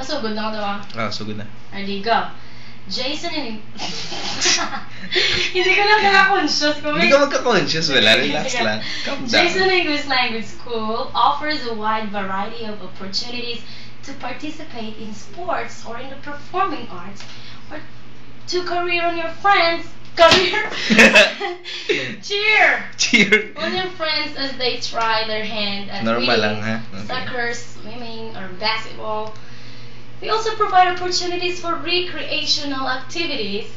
Masugod na ko daw. Ah, sugod na. Ready, go. Jason and... Hindi ko lang naka-conscious. Hindi ka magka-conscious, wala. Relax lang. Calm down. Jason English Language School offers a wide variety of opportunities to participate in sports or in the performing arts, or to career on your friends. Career? Cheer! Cheer! On your friends as they try their hand at Normal lang, reading, ha? Okay. soccer, swimming, or basketball. We also provide opportunities for recreational activities,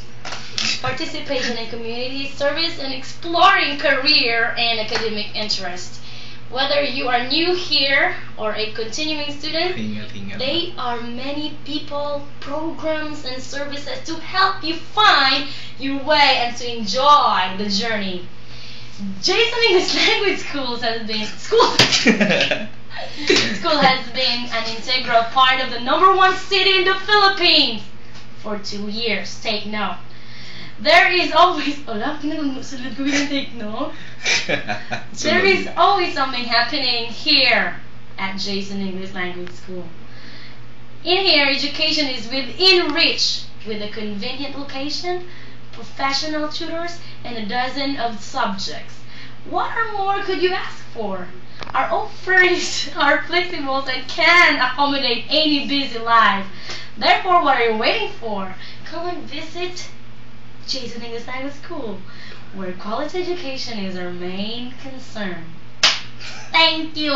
participation in community service, and exploring career and academic interest. Whether you are new here or a continuing student, there are many people, programs, and services to help you find your way and to enjoy the journey. Jason English Language School has been an integral part of the #1 city in the Philippines for 2 years. Take note. There is always take note. There is always something happening here at Jason English Language School. In here, education is within reach with a convenient location, professional tutors, and a dozen of subjects. What more could you ask for? Our offerings are flexible and can accommodate any busy life. Therefore, what are you waiting for? Come and visit Jason English Language School, where quality education is our main concern. Thank you.